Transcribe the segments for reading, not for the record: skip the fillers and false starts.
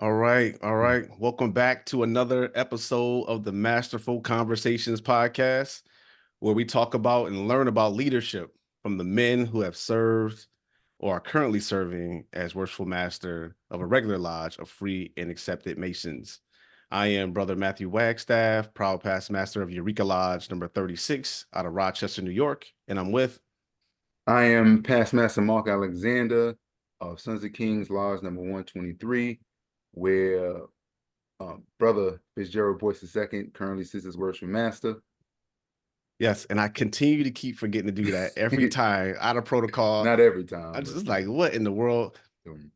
All right, all right. Welcome back to another episode of the Masterful Conversations podcast, where we talk about and learn about leadership from the men who have served or are currently serving as Worshipful Master of a regular lodge of free and accepted Masons. I am Brother Matthew Wagstaff, proud past master of Eureka Lodge number 36 out of Rochester, New York, and I'm with. I am Past Master Mark Alexander of Sons of Kings Lodge number 123, where Brother Fitzgerald Boyce II currently sits as Worshipful Master. Yes, and I continue to keep forgetting to do that every time out of protocol. Not every I time, just but like, what in the world?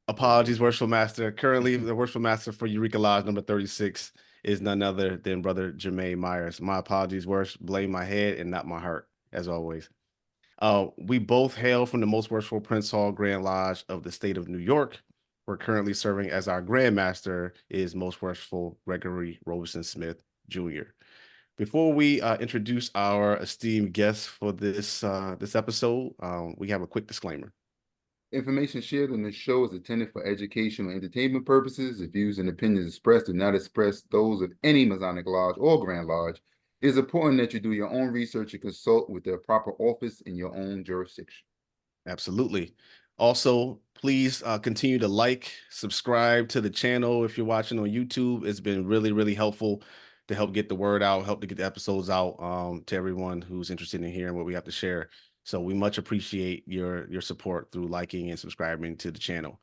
Apologies, Worshipful Master. Currently, the Worshipful Master for Eureka Lodge number 36 is none other than Brother Jermaine Myers. My apologies, Worship. Blame my head and not my heart, as always. We both hail from the Most Worshipful Prince Hall Grand Lodge of the state of New York. We're currently serving as our Grand Master is Most Worshipful Gregory Robeson Smith Jr. Before we introduce our esteemed guests for this episode, we have a quick disclaimer. Information shared on this show is intended for educational and entertainment purposes. The views and opinions expressed do not express those of any Masonic Lodge or Grand Lodge. It is important that you do your own research and consult with the proper office in your own jurisdiction. Absolutely. Also, please continue to subscribe to the channel if you're watching on YouTube. It's been really, really helpful to help get the word out, help to get the episodes out to everyone who's interested in hearing what we have to share. So we much appreciate your support through liking and subscribing to the channel.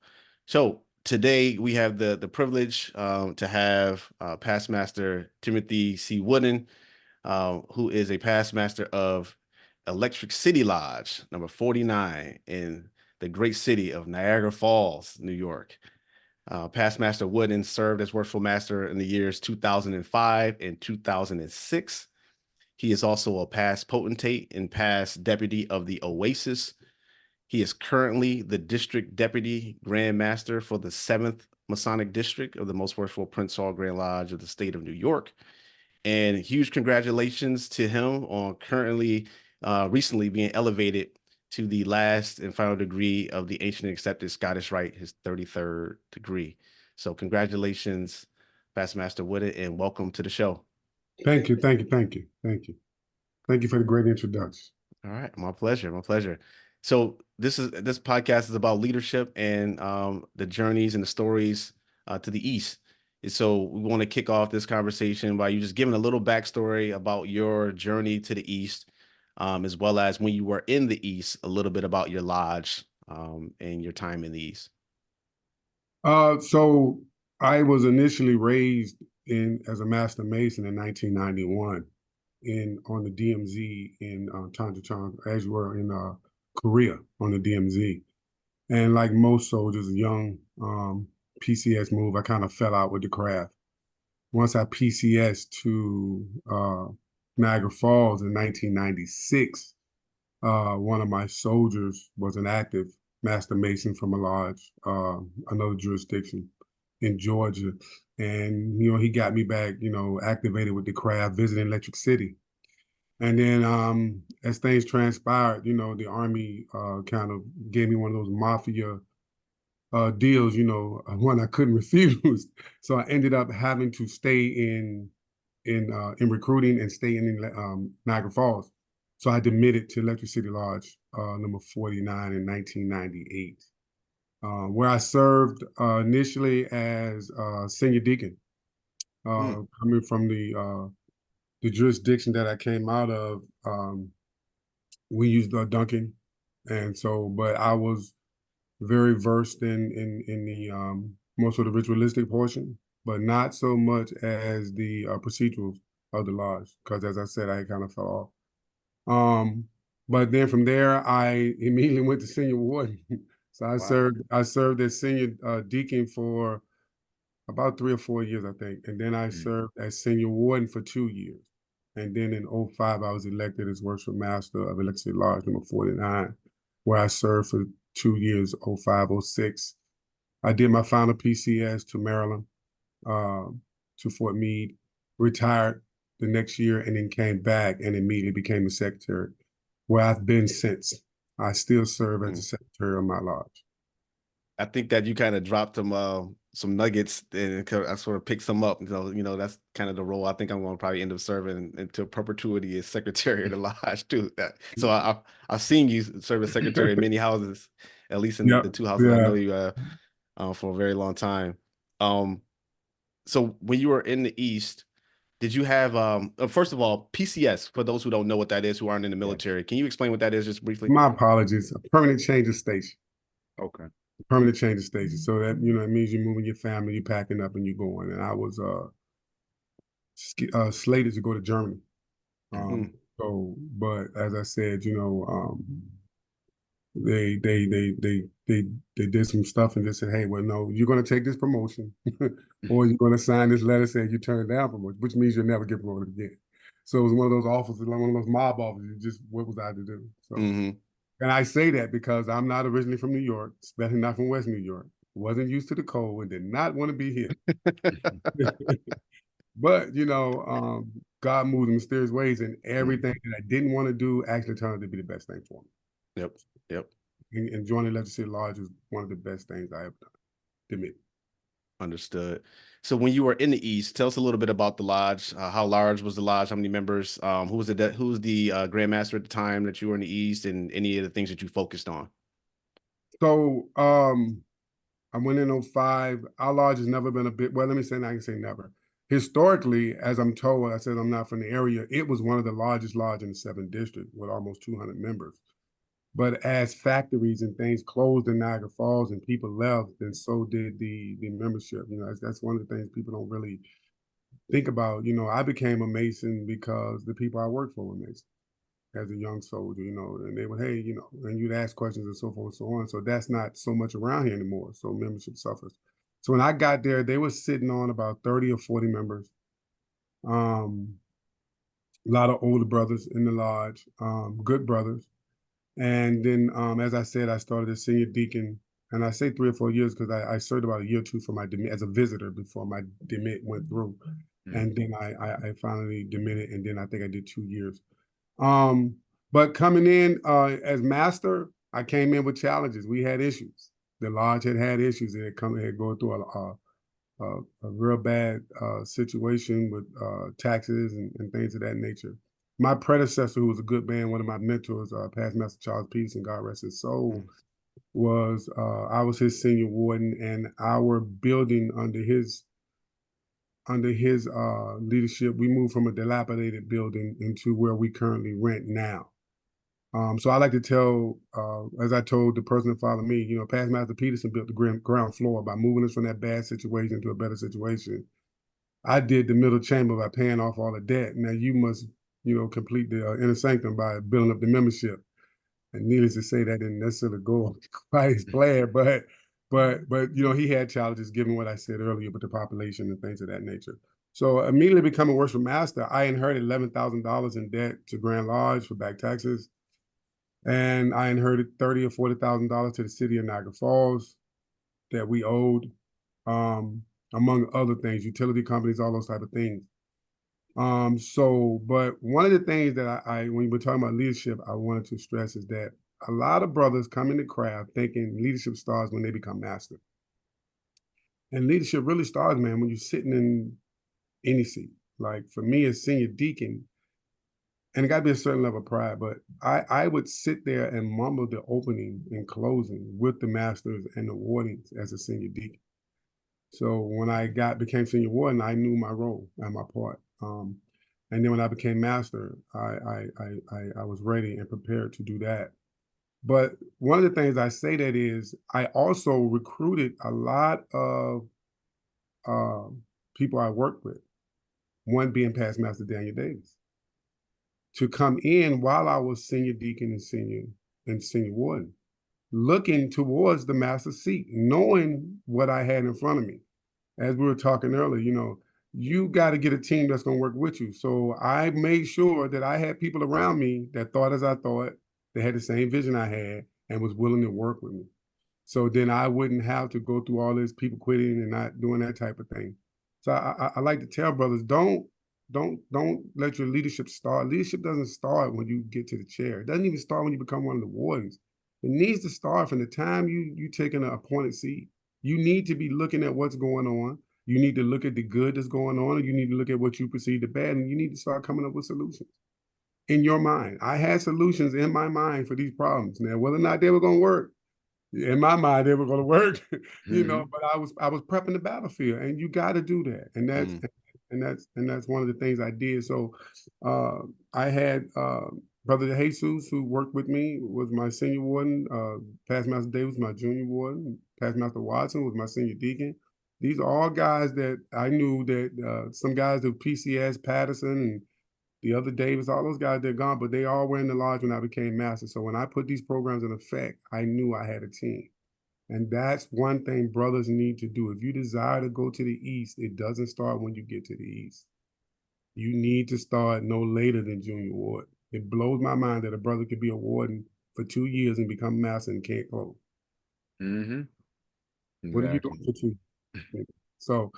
So today we have the privilege to have Past Master Timothy C. Wooden, who is a Past Master of Electric City Lodge, number 49 in the great city of Niagara Falls, New York. Past Master Wooden served as Worshipful Master in the years 2005 and 2006. He is also a past potentate and past deputy of the Oasis. He is currently the District Deputy Grand Master for the 7th Masonic District of the Most Worshipful Prince Hall Grand Lodge of the state of New York. And huge congratulations to him on recently being elevated to the last and final degree of the Ancient Accepted Scottish Rite, his 33rd degree. So congratulations, Past Master Wooded, and welcome to the show. Thank you. Thank you for the great introduction. All right, my pleasure, my pleasure. So this podcast is about leadership and the journeys and the stories to the East. And so we want to kick off this conversation by you just giving a little backstory about your journey to the East, as well as when you were in the East, a little bit about your lodge and your time in the East. So I was initially raised as a Master Mason in 1991 on the DMZ in Tanjachang, as you were in Korea on the DMZ. And like most soldiers, young PCS move, I kind of fell out with the craft. Once I PCS to Niagara Falls in 1996, one of my soldiers was an active Master Mason from a lodge, another jurisdiction in Georgia. And, he got me back, activated with the craft, visiting Electric City. And then as things transpired, the Army kind of gave me one of those mafia deals, one I couldn't refuse. So I ended up having to stay in recruiting and stay in Niagara Falls. So I admitted to Electric City Lodge number 49 in 1998, where I served initially as senior deacon, coming from the jurisdiction that I came out of. We used Duncan, and so, but I was very versed in the most of the ritualistic portion, but not so much as the procedurals of the lodge, because as I said, I kind of fell off. But then from there, I immediately went to senior warden. So I served as senior deacon for about 3 or 4 years, I think. And then I served as senior warden for 2 years. And then in 2005, I was elected as Worshipful Master of Electric City Lodge number 49, where I served for 2 years, 2005, 2006. I did my final PCS to Maryland, to Fort Meade, retired the next year, and then came back and immediately became the secretary, where I've been since. I still serve as the secretary of my lodge. I think that you kind of dropped some nuggets and I sort of picked some up. That's kind of the role I think I'm going to probably end up serving until perpetuity as secretary of the lodge too. So I've seen you serve as secretary in many houses, at least in Yep. the two houses I Yeah. know you for a very long time. So when you were in the East, did you have first of all, PCS, for those who don't know what that is, who aren't in the military, can you explain what that is just briefly? My apologies. A permanent change of station. Okay. Permanent change of station. So that, it means you're moving your family, you're packing up and you're going. And I was slated to go to Germany. Mm. But as I said, they did some stuff and just said, hey, well, no, you're going to take this promotion or you're going to sign this letter saying you turned down promotion, which means you'll never get promoted again. So it was one of those offers, like one of those mob offers. Just what was I to do? So, and I say that because I'm not originally from New York, especially not from West New York. Wasn't used to the cold and did not want to be here. But God moves in mysterious ways, and everything that I didn't want to do actually turned out to be the best thing for me. Yep. And joining the Legislative Lodge was one of the best things I ever done. Admit. Understood. So when you were in the East, tell us a little bit about the lodge. How large was the lodge? How many members? Who was the Grand Master at the time that you were in the East, and any of the things that you focused on? So I went in 05. Our lodge has never been a bit. Well, let me say, I can say never. Historically, as I'm told, I said I'm not from the area. It was one of the largest lodge in the 7th District with almost 200 members. But as factories and things closed in Niagara Falls and people left, then so did the membership. That's one of the things people don't really think about. I became a Mason because the people I worked for were Masons as a young soldier, and they would, hey, and you'd ask questions and so forth and so on. So that's not so much around here anymore. So membership suffers. So when I got there, they were sitting on about 30 or 40 members. A lot of older brothers in the lodge, good brothers. And then, as I said, I started as senior deacon, and I say 3 or 4 years because I served about a year or two for my demit as a visitor before my demit went through, and then I finally demitted, and then I think I did 2 years. But coming in as master, I came in with challenges. We had issues. The lodge had issues, and had gone through a real bad situation with taxes and things of that nature. My predecessor, who was a good man, one of my mentors, past Master Charles Peterson, God rest his soul, I was his senior warden, and our building under his leadership, we moved from a dilapidated building into where we currently rent now. So I like to tell, as I told the person that followed me, past Master Peterson built the ground floor by moving us from that bad situation to a better situation. I did the middle chamber by paying off all the debt. Now you must, complete the inner sanctum by building up the membership. And needless to say, that didn't necessarily go quite as planned, but he had challenges given what I said earlier with the population and things of that nature. So immediately becoming Worshipful Master, I inherited $11,000 in debt to Grand Lodge for back taxes. And I inherited $30,000 or $40,000 to the city of Niagara Falls that we owed, among other things, utility companies, all those type of things. But one of the things that when we're talking about leadership, I wanted to stress is that a lot of brothers come into craft thinking leadership starts when they become master. And leadership really starts, man, when you're sitting in any seat. Like for me as senior deacon, and it got to be a certain level of pride, but I would sit there and mumble the opening and closing with the masters and the wardens as a senior deacon. So when I became senior warden, I knew my role and my part. And then when I became master, I was ready and prepared to do that. But one of the things I say that is I also recruited a lot of people I worked with, one being past Master Daniel Davis, to come in while I was senior deacon and senior warden, looking towards the master seat, knowing what I had in front of me. As we were talking earlier, you got to get a team that's going to work with you. So I made sure that I had people around me that thought as I thought, they had the same vision I had, and was willing to work with me. So then I wouldn't have to go through all this people quitting and not doing that type of thing. So I like to tell brothers, don't let your leadership start. Leadership doesn't start when you get to the chair. It doesn't even start when you become one of the wardens. It needs to start from the time you take an appointed seat. You need to be looking at what's going on. You need to look at the good that's going on, and you need to look at what you perceive the bad, and you need to start coming up with solutions in your mind. I had solutions in my mind for these problems. Now, whether or not they were going to work, in my mind, they were going to work, but I was prepping the battlefield, and you got to do that. And that's one of the things I did. So I had Brother Jesus, who worked with me, was my senior warden. Past Master Davis, my junior warden. Past Master Watson was my senior deacon. These are all guys that I knew that some guys of PCS, Patterson, and the other Davis, all those guys, they're gone, but they all were in the lodge when I became master. So when I put these programs in effect, I knew I had a team. And that's one thing brothers need to do. If you desire to go to the East, it doesn't start when you get to the East. You need to start no later than junior ward. It blows my mind that a brother could be a warden for 2 years and become master and can't close. Exactly. What are you doing for 2? So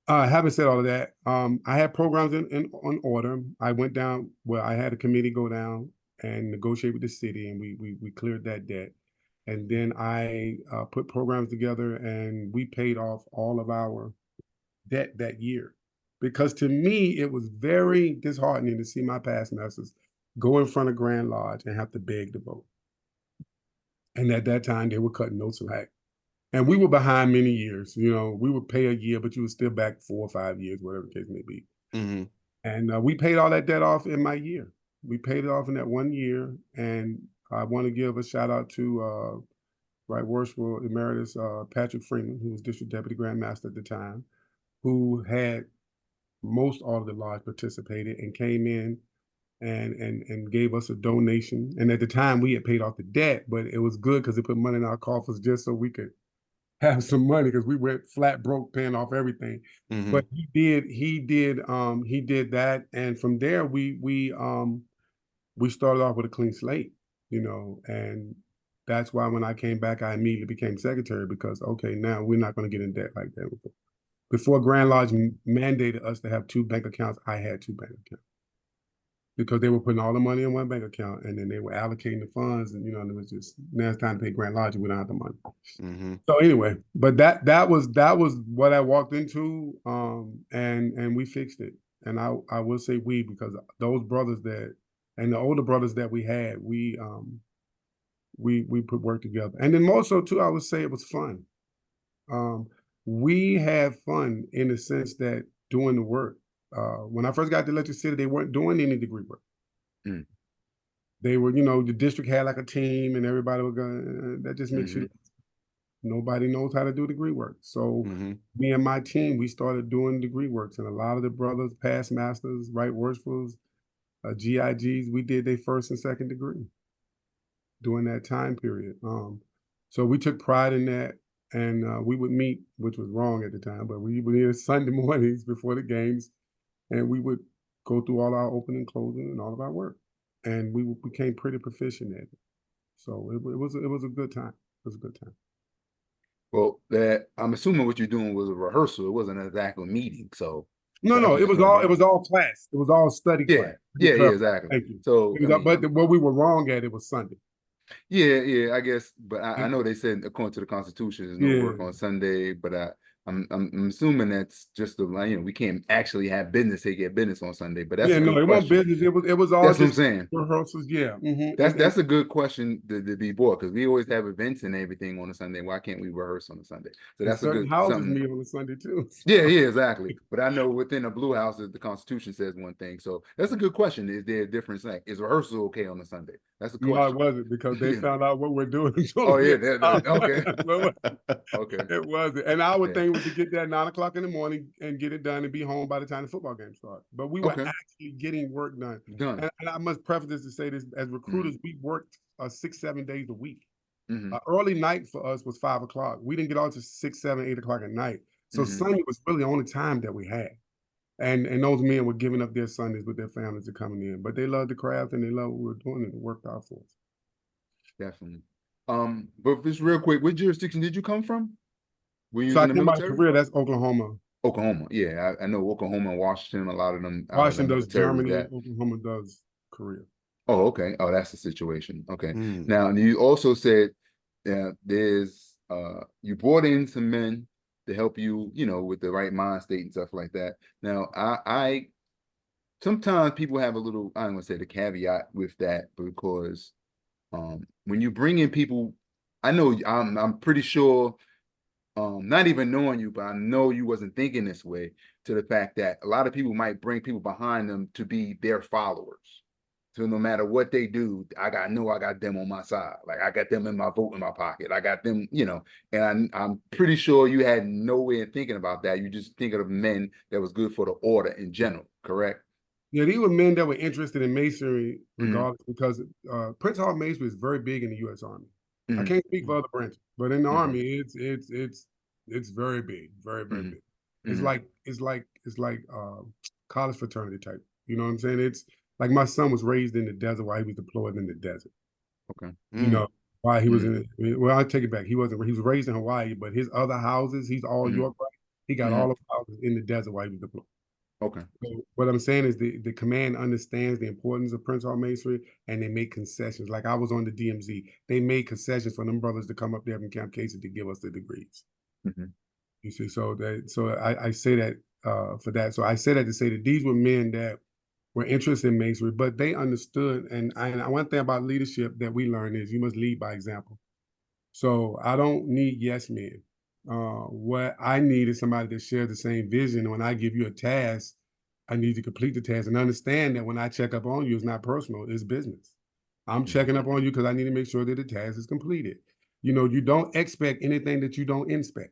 having said all of that, I had programs on order. I went down, well, I had a committee go down and negotiate with the city, and we cleared that debt. And then I put programs together, and we paid off all of our debt that year. Because to me, it was very disheartening to see my past masters go in front of Grand Lodge and have to beg to vote. And at that time, they were cutting no slack. And we were behind many years. We would pay a year, but you were still back 4 or 5 years, whatever the case may be. And we paid all that debt off in my year. We paid it off in that 1 year. And I want to give a shout out to Right Worshipful Emeritus Patrick Freeman, who was District Deputy Grand Master at the time, who had most all of the lodge participated and came in and gave us a donation. And at the time, we had paid off the debt, but it was good because it put money in our coffers just so we could have some money, because we went flat broke paying off everything. But he did that, and from there we started off with a clean slate, and that's why when I came back, I immediately became secretary, because okay, now we're not going to get in debt like that. Before Grand Lodge mandated us to have 2 bank accounts, I had 2 bank accounts, because they were putting all the money in one bank account, and then they were allocating the funds, and and it was just, now it's time to pay Grand Lodge, and we don't have the money. So anyway, but that was what I walked into, and we fixed it. And I will say we, because those brothers and the older brothers that we had, we put work together. And then more so too, I would say it was fun. We had fun in the sense that doing the work. When I first got to Electric City, they weren't doing any degree work. They were, the district had like a team, and everybody was going, that just makes you, nobody knows how to do degree work. So me and my team, we started doing degree works, and a lot of the brothers, past masters, right worshipfuls, GIGs, we did their first and second degree during that time period. So we took pride in that. And we would meet, which was wrong at the time, but we would meet Sunday mornings before the games, and we would go through all our opening, closing, and all of our work. And we became pretty proficient at it. So it was a good time. It was a good time. Well, I'm assuming what you're doing was a rehearsal. It wasn't an actual meeting. So no, it was all class. It was all study class. Yeah, exactly. Thank you. So but what we were wrong at, it was Sunday. Yeah, I guess, but I know they said according to the Constitution, there's no work on Sunday, but I'm assuming that's just we can't actually have business, get business on Sunday. But that's it wasn't business. It was all. That's what I'm saying. Rehearsals, yeah. That's a good question to be brought, because we always have events and everything on a Sunday. Why can't we rehearse on a Sunday? So that's a good houses meet on a Sunday too. So. Yeah, exactly. But I know within a blue house, the Constitution says one thing. So that's a good question. Is there a difference? Like, is rehearsal okay on a Sunday? That's a question. No, it wasn't, because they found out what we're doing. Oh yeah, okay. Okay. It wasn't. And our thing was to get there at 9 o'clock in the morning and get it done and be home by the time the football game started. But we were actually getting work done. And I must preface this to say this: as recruiters, we worked 6-7 days a week. Early night for us was 5 o'clock. We didn't get on to 6, 7, 8 o'clock at night. So Sunday was really the only time that we had. And those men were giving up their Sundays with their families to coming in. But they loved the craft, and they loved what we were doing, and it worked out for us. Definitely. But just real quick, what jurisdiction did you come from? Were you in the military? My career, that's Oklahoma. Oklahoma, yeah. I know Oklahoma and Washington, a lot of them. Washington does Germany, Oklahoma does Korea. Oh, okay. Oh, that's the situation. Okay. Mm. Now, you also said there's you brought in some men to help you, with the right mind state and stuff like that. Now, I sometimes people have a little, I don't want to say the caveat with that, because when you bring in people, I know I'm pretty sure, not even knowing you, but I know you wasn't thinking this way, to the fact that a lot of people might bring people behind them to be their followers. So no matter what they do, I got them on my side. Like, I got them in my vote in my pocket. I got them, and I'm pretty sure you had no way of thinking about that. You just thinking of men that was good for the order in general, correct? Yeah, these were men that were interested in masonry Mm-hmm. regardless, because Prince Hall Masonry is very big in the U.S. Army. I Mm-hmm. can't speak for other branches, but in the Okay. Army, it's very big, very very Mm-hmm. big. It's Mm-hmm. like college fraternity type. You know what I'm saying? It's like my son was raised in the desert while he was deployed in the desert. Okay. You know, Mm. why he was Mm-hmm. in it. Well, I take it back. He wasn't. He was raised in Hawaii, but his other houses, he's all Mm-hmm. York, right? He got Mm-hmm. all of houses in the desert while he was deployed. Okay. So what I'm saying is the command understands the importance of Prince Hall Masonry, and they make concessions. Like I was on the DMZ, they made concessions for them brothers to come up there from Camp Casey to give us the degrees. Mm-hmm. You see, so I say that for that. So I say that to say that these were men that were interested in masonry, but they understood. And one thing about leadership that we learn is you must lead by example. So I don't need yes men. What I need is somebody that shares the same vision. And when I give you a task, I need to complete the task and understand that when I check up on you, it's not personal, it's business. I'm Mm-hmm. checking up on you because I need to make sure that the task is completed. You don't expect anything that you don't inspect.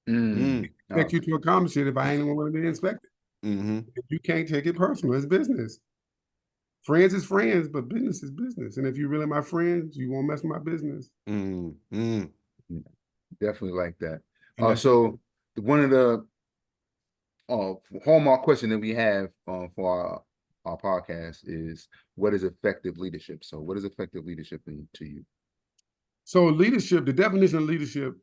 Mm. Mm. Expect you to accomplish it if I ain't willing to inspect it. Mm-hmm. If you can't take it personal, it's business. Friends is friends, but business is business. And if you're really my friends, you won't mess with my business. Mm. Mm. Definitely like that. And that's So one of the hallmark question that we have for our podcast is, what is effective leadership? So what is effective leadership to you? So leadership, the definition of leadership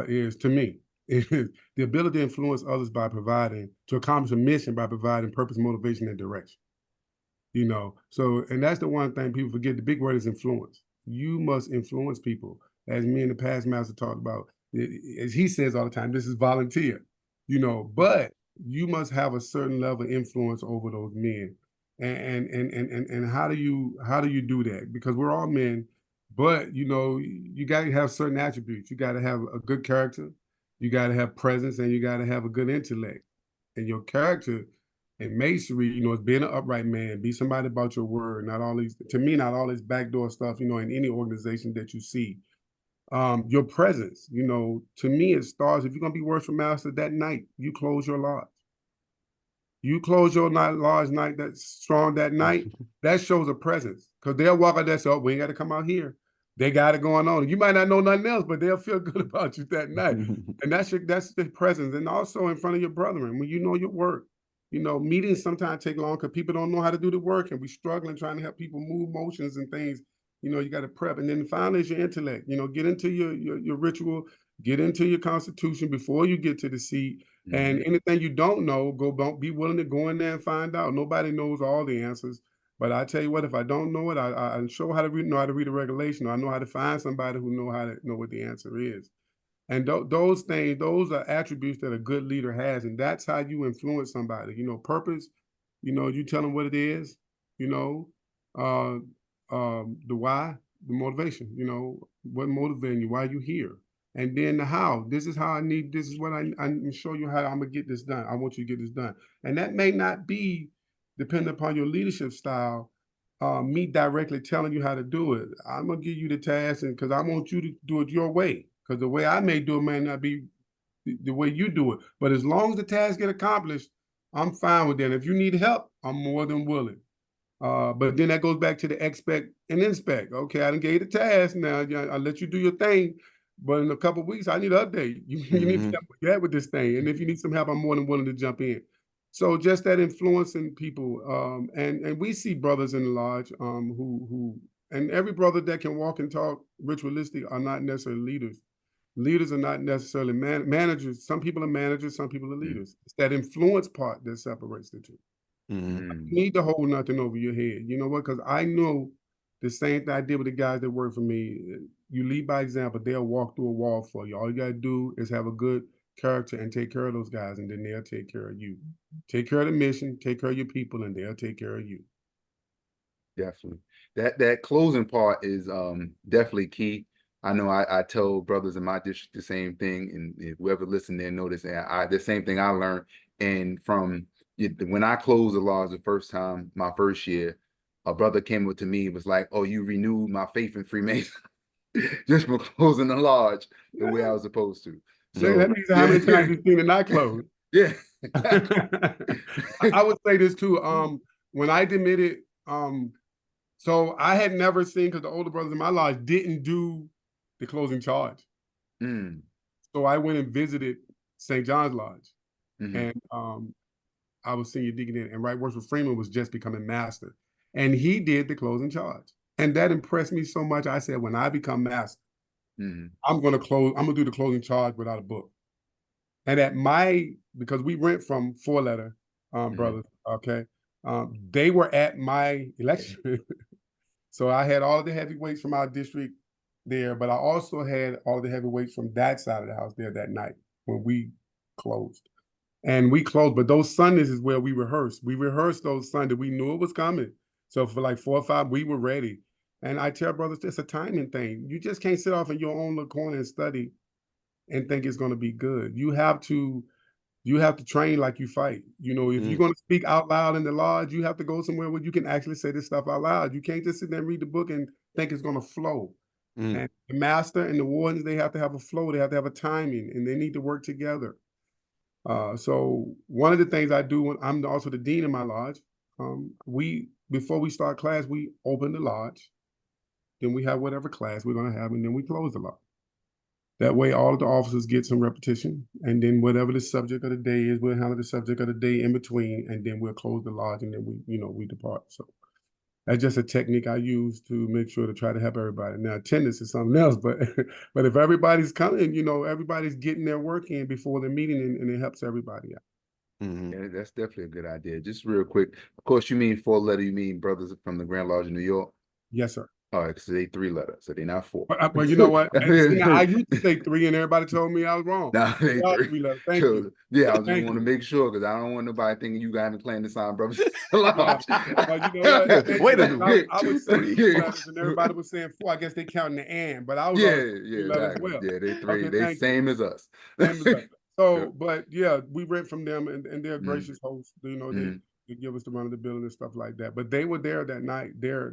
is, to me, is the ability to influence others to accomplish a mission by providing purpose, motivation, and direction. So, and that's the one thing people forget. The big word is influence. You must influence people. As me and the past master talked about, as he says all the time, this is volunteer, but you must have a certain level of influence over those men. And how do you do that? Because we're all men, but you got to have certain attributes. You got to have a good character, you got to have presence, and you got to have a good intellect. And your character and masonry, is being an upright man, be somebody about your word, not all these, to me, not all this backdoor stuff, in any organization that you see. Your presence, to me, it starts, if you're going to be worshipful master that night, you close your lodge. You close your lodge night that's strong that night, that shows a presence. Because they'll walk out there and say, oh, we ain't got to come out here. They got it going on. You might not know nothing else, but they'll feel good about you that night. And that's the presence. And also in front of your brethren, when you know your work. Meetings sometimes take long because people don't know how to do the work, and we struggling trying to help people move motions and things. You got to prep. And then finally is your intellect. Get into your ritual, get into your constitution before you get to the seat. Mm-hmm. And anything you don't know, don't be willing to go in there and find out. Nobody knows all the answers. But I tell you what, if I don't know it, I show how to know how to read a regulation, or I know how to find somebody who know how to know what the answer is. And those things, those are attributes that a good leader has, and that's how you influence somebody. Purpose. You tell them what it is. You know, uh, the why, the motivation. What motivating you, why you here, and then the how. This is how I need. This is what I'm show you how I'm gonna get this done. I want you to get this done, and that may not be depending upon your leadership style. Me directly telling you how to do it. I'm gonna give you the task, and because I want you to do it your way. Because the way I may do it may not be the way you do it. But as long as the task get accomplished, I'm fine with that. If you need help, I'm more than willing. But then that goes back to the expect and inspect. Okay, I didn't give you the task. Now I let you do your thing, but in a couple of weeks, I need an update. You need to help with this thing. And if you need some help, I'm more than willing to jump in. So just that influencing people, and we see brothers in the lodge who and every brother that can walk and talk ritualistic are not necessarily leaders. Leaders are not necessarily managers. Some people are managers, some people are Mm-hmm. leaders. It's that influence part that separates the two. You need to hold nothing over your head. You know what? Because I know the same thing I did with the guys that work for me. You lead by example. They'll walk through a wall for you. All you got to do is have a good character and take care of those guys, and then they'll take care of you. Take care of the mission, take care of your people, and they'll take care of you. Definitely. That closing part is definitely key. I know I tell brothers in my district the same thing, and if whoever listened there notice that the same thing I learned. And from when I closed the lodge the first time, my first year, a brother came up to me and was like, "Oh, you renewed my faith in Freemason just for closing the lodge the way I was supposed to." So that means how many times you've seen it not close. Yeah. I would say this too. When I demitted, so I had never seen, because the older brothers in my lodge didn't do the closing charge. So I went and visited St. John's Lodge, and I was senior deacon in, and Worshipful Freeman was just becoming master, and he did the closing charge, and that impressed me so much. I said, when I become master, I'm going to do the closing charge without a book. And because we rent from Four Letter brothers, okay, they were at my election. So I had all of the heavyweights from our district there, but I also had all of the heavyweights from that side of the house there that night when we closed. And we closed, but those Sundays is where we rehearsed. We rehearsed those Sundays. We knew it was coming. So for like 4 or 5, we were ready. And I tell brothers, it's a timing thing. You just can't sit off in your own little corner and study and think it's going to be good. You have to train like you fight. You know, if you're going to speak out loud in the lodge, you have to go somewhere where you can actually say this stuff out loud. You can't just sit there and read the book and think it's going to flow. And the master and the wardens, they have to have a flow. They have to have a timing, and they need to work together. So one of the things I do, I'm also the dean of my lodge. Before we start class, we open the lodge. Then we have whatever class we're going to have, and then we close the lodge. That way, all of the officers get some repetition, and then whatever the subject of the day is, we'll handle the subject of the day in between, and then we'll close the lodge, and then we depart. So that's just a technique I use to make sure to try to help everybody. Now, attendance is something else, but but if everybody's coming, everybody's getting their work in before the meeting, and it helps everybody out. Yeah, that's definitely a good idea. Just real quick, of course, you mean 4 letter, you mean brothers from the Grand Lodge in New York? Yes, sir. All right, so they 3 letters, so they're not 4. Well, you know what? I used to say 3, and everybody told me I was wrong. Nah, they 3. 3 letters. Thank you. Yeah, I just want to make sure, because I don't want nobody thinking you got me playing the sign, brothers. Well, you know what? Wait a minute. I would say 3 letters, and everybody was saying 4. I guess they counting the and, but I was yeah, letters as well. Yeah, they 3. Okay, they same as us. Same as us. So, but yeah, we rent from them, and they're gracious hosts. They give us the run of the building and stuff like that. But they were there that night. They're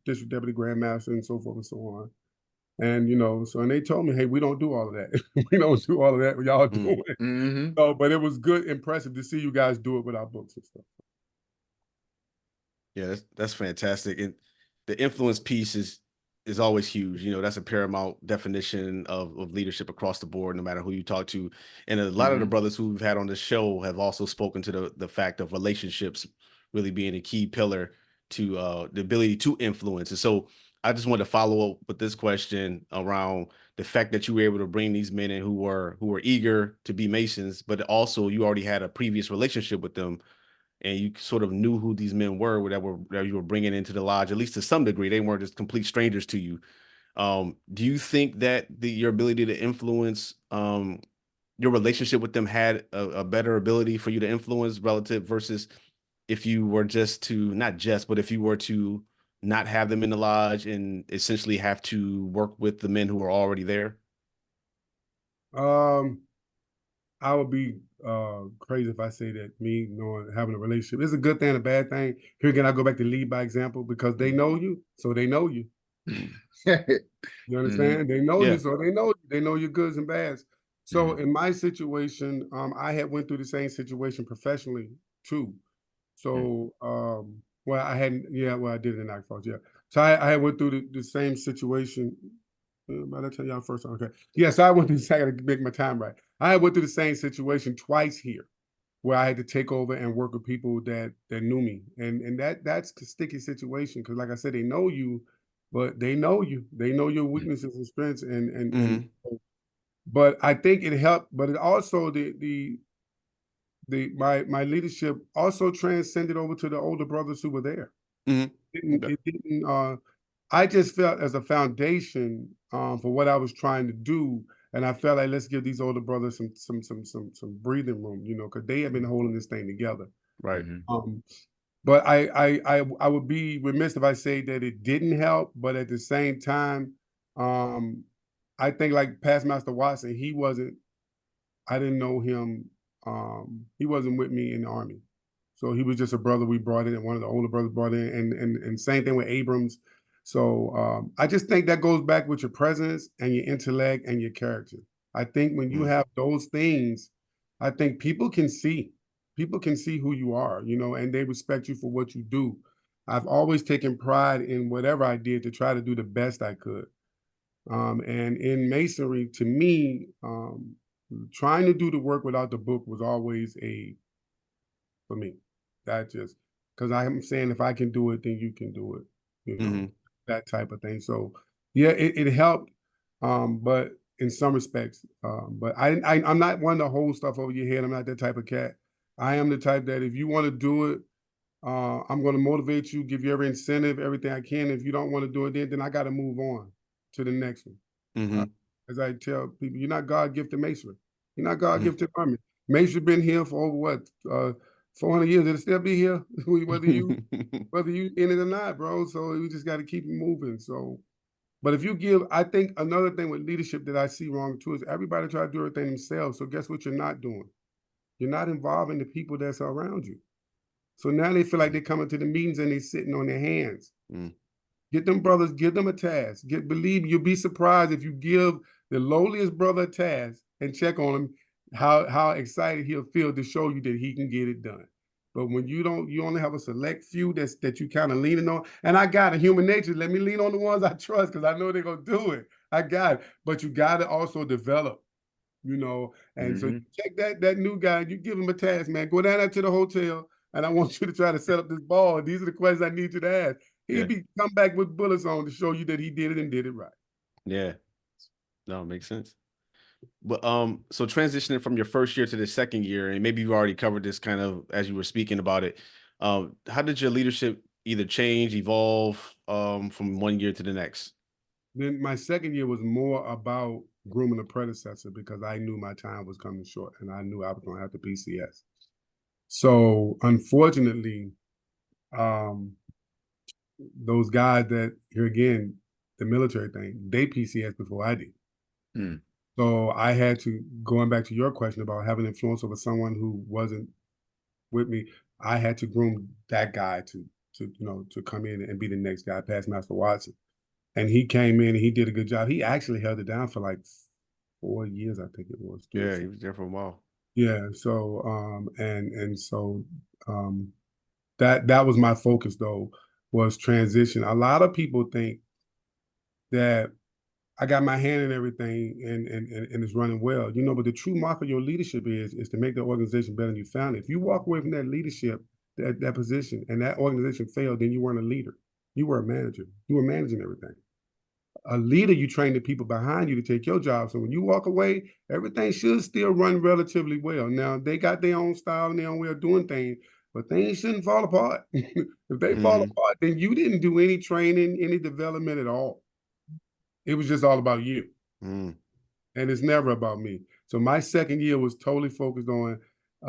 district deputy grandmaster and so forth and so on. And and they told me, hey, we don't do all of that. We don't do all of that. Y'all doing. So, but it was good, impressive to see you guys do it with our books and stuff. Yeah, that's fantastic. And the influence piece is always huge. That's a paramount definition of leadership across the board, no matter who you talk to. And a lot of the brothers who we've had on the show have also spoken to the fact of relationships really being a key pillar to the ability to influence. And so I just wanted to follow up with this question around the fact that you were able to bring these men in who were eager to be Masons, but also you already had a previous relationship with them, and you sort of knew who these men were that you were bringing into the lodge, at least to some degree. They weren't just complete strangers to you. Do you think that your ability to influence your relationship with them had a better ability for you to influence relative versus if you were if you were to not have them in the lodge and essentially have to work with the men who are already there? I would be crazy if I say that me having a relationship is a good thing and a bad thing. Here again, I go back to lead by example, because they know you, so they know you. You understand? They know you, so they know you. They know your goods and bads. So in my situation, I had went through the same situation professionally too. So I hadn't. Yeah, well, I did it in Niagara Falls. Yeah, so I had went through the same situation. But I tell y'all first. Okay. Yes, I went through. I got to make my time right. I went through the same situation twice here, where I had to take over and work with people that knew me, and that's the sticky situation, because, like I said, they know you, but they know you. They know your weaknesses and strengths, and but I think it helped. But it also the my leadership also transcended over to the older brothers who were there. Okay. It didn't. I just felt as a foundation for what I was trying to do, and I felt like let's give these older brothers some breathing room, you know, because they have been holding this thing together. Right. But I would be remiss if I say that it didn't help, but at the same time, I think like past Master Watson, he wasn't. I didn't know him. He wasn't with me in the army, so he was just a brother we brought in, and one of the older brothers brought in, and same thing with Abrams. So I just think that goes back with your presence and your intellect and your character. I think when you have those things, I think people can see who you are, you know, and they respect you for what you do. I've always taken pride in whatever I did to try to do the best I could. And in masonry, to me, trying to do the work without the book was always for me. That just because I'm saying if I can do it, then you can do it. You know, that type of thing. So yeah, it helped, but in some respects, but I'm not one to hold stuff over your head. I'm not that type of cat. I am the type that if you want to do it, I'm going to motivate you, give you every incentive, everything I can. If you don't want to do it, then I got to move on to the next one. As I tell people, you're not God gifted masonry. You're not God gifted army. Masonry been here for over what 400 years. It'll still be here, whether you in it or not, bro. So we just got to keep moving. So, but if you give, I think another thing with leadership that I see wrong too is everybody try to do everything themselves. So guess what you're not doing? You're not involving the people that's around you. So now they feel like they're coming to the meetings and they're sitting on their hands. Get them brothers, give them a task. Believe you'll be surprised if you give the lowliest brother a task and check on him, how excited he'll feel to show you that he can get it done. But when you don't, you only have a select few that you kind of leaning on. And I got a human nature. Let me lean on the ones I trust because I know they're gonna do it. I got it. But you got to also develop, you know. And so you check that new guy, you give him a task, man. Go down there to the hotel, and I want you to try to set up this ball. These are the questions I need you to ask. He'd come back with bullets on to show you that he did it and did it right. Yeah. No, it makes sense. But so transitioning from your first year to the second year, and maybe you already covered this kind of as you were speaking about it. How did your leadership either change, evolve from one year to the next? Then my second year was more about grooming a predecessor because I knew my time was coming short and I knew I was going to have to PCS. So unfortunately, those guys that here again, the military thing, they PCS before I did. So I had to, going back to your question about having influence over someone who wasn't with me, I had to groom that guy to come in and be the next guy past Master Watson. And he came in and he did a good job. He actually held it down for like 4 years, I think it was. Yeah, he was there for a while. Yeah. So that was my focus though, was transition. A lot of people think that I got my hand in everything and it's running well, you know, but the true mark of your leadership is to make the organization better than you found it. If you walk away from that leadership, that position, and that organization failed, then you weren't a leader. You were a manager. You were managing everything. A leader, you train the people behind you to take your job. So when you walk away, everything should still run relatively well. Now, they got their own style and their own way of doing things, but things shouldn't fall apart. If they fall apart, then you didn't do any training, any development at all. It was just all about you. And it's never about me. So my second year was totally focused on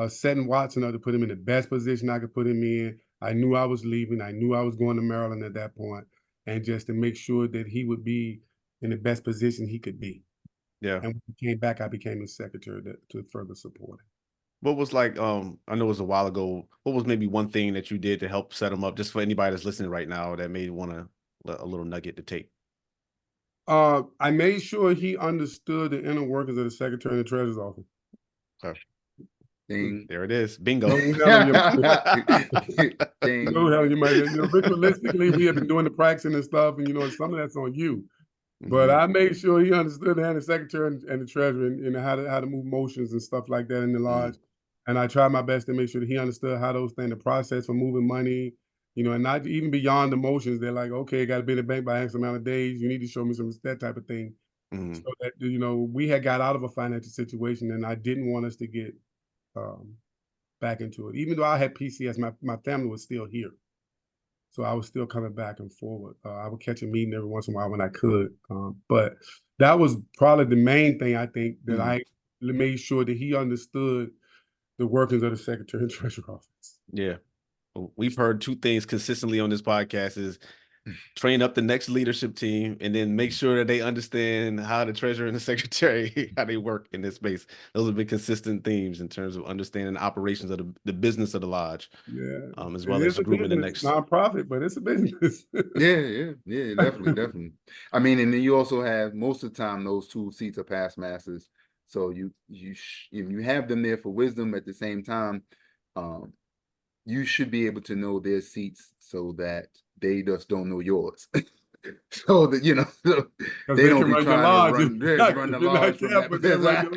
setting Watson up to put him in the best position I could put him in. I knew I was leaving. I knew I was going to Maryland at that point, and just to make sure that he would be in the best position he could be. Yeah. And when he came back, I became his secretary to further support him. What was like, I know it was a while ago, what was maybe one thing that you did to help set him up, just for anybody that's listening right now that may want a little nugget to take? I made sure he understood the inner workings of the secretary and the treasurer's office. Okay. Ding. There it is. Bingo. No hell, you might, ritualistically, we have been doing the practicing and stuff, and some of that's on you. But I made sure he understood the secretary and the treasurer and how to move motions and stuff like that in the lodge. And I tried my best to make sure that he understood how those things, the process for moving money, and not even beyond the motions. They're like, okay, got to be in the bank by X amount of days. You need to show me that type of thing. So that, we had got out of a financial situation and I didn't want us to get back into it. Even though I had PCS, my family was still here. So I was still coming back and forward. I would catch a meeting every once in a while when I could. But that was probably the main thing I think that I made sure that he understood the workings of the Secretary and Treasury Office. Yeah. We've heard two things consistently on this podcast is train up the next leadership team and then make sure that they understand how the treasurer and the secretary, how they work in this space. Those have been consistent themes in terms of understanding the operations of the business of the lodge. Yeah. As well as grooming the next nonprofit, but it's a business. Yeah, definitely. I mean, and then you also have most of the time those two seats are past masters. So you have them there for wisdom at the same time. You should be able to know their seats so that they just don't know yours. So that so they don't be trying to run the lodge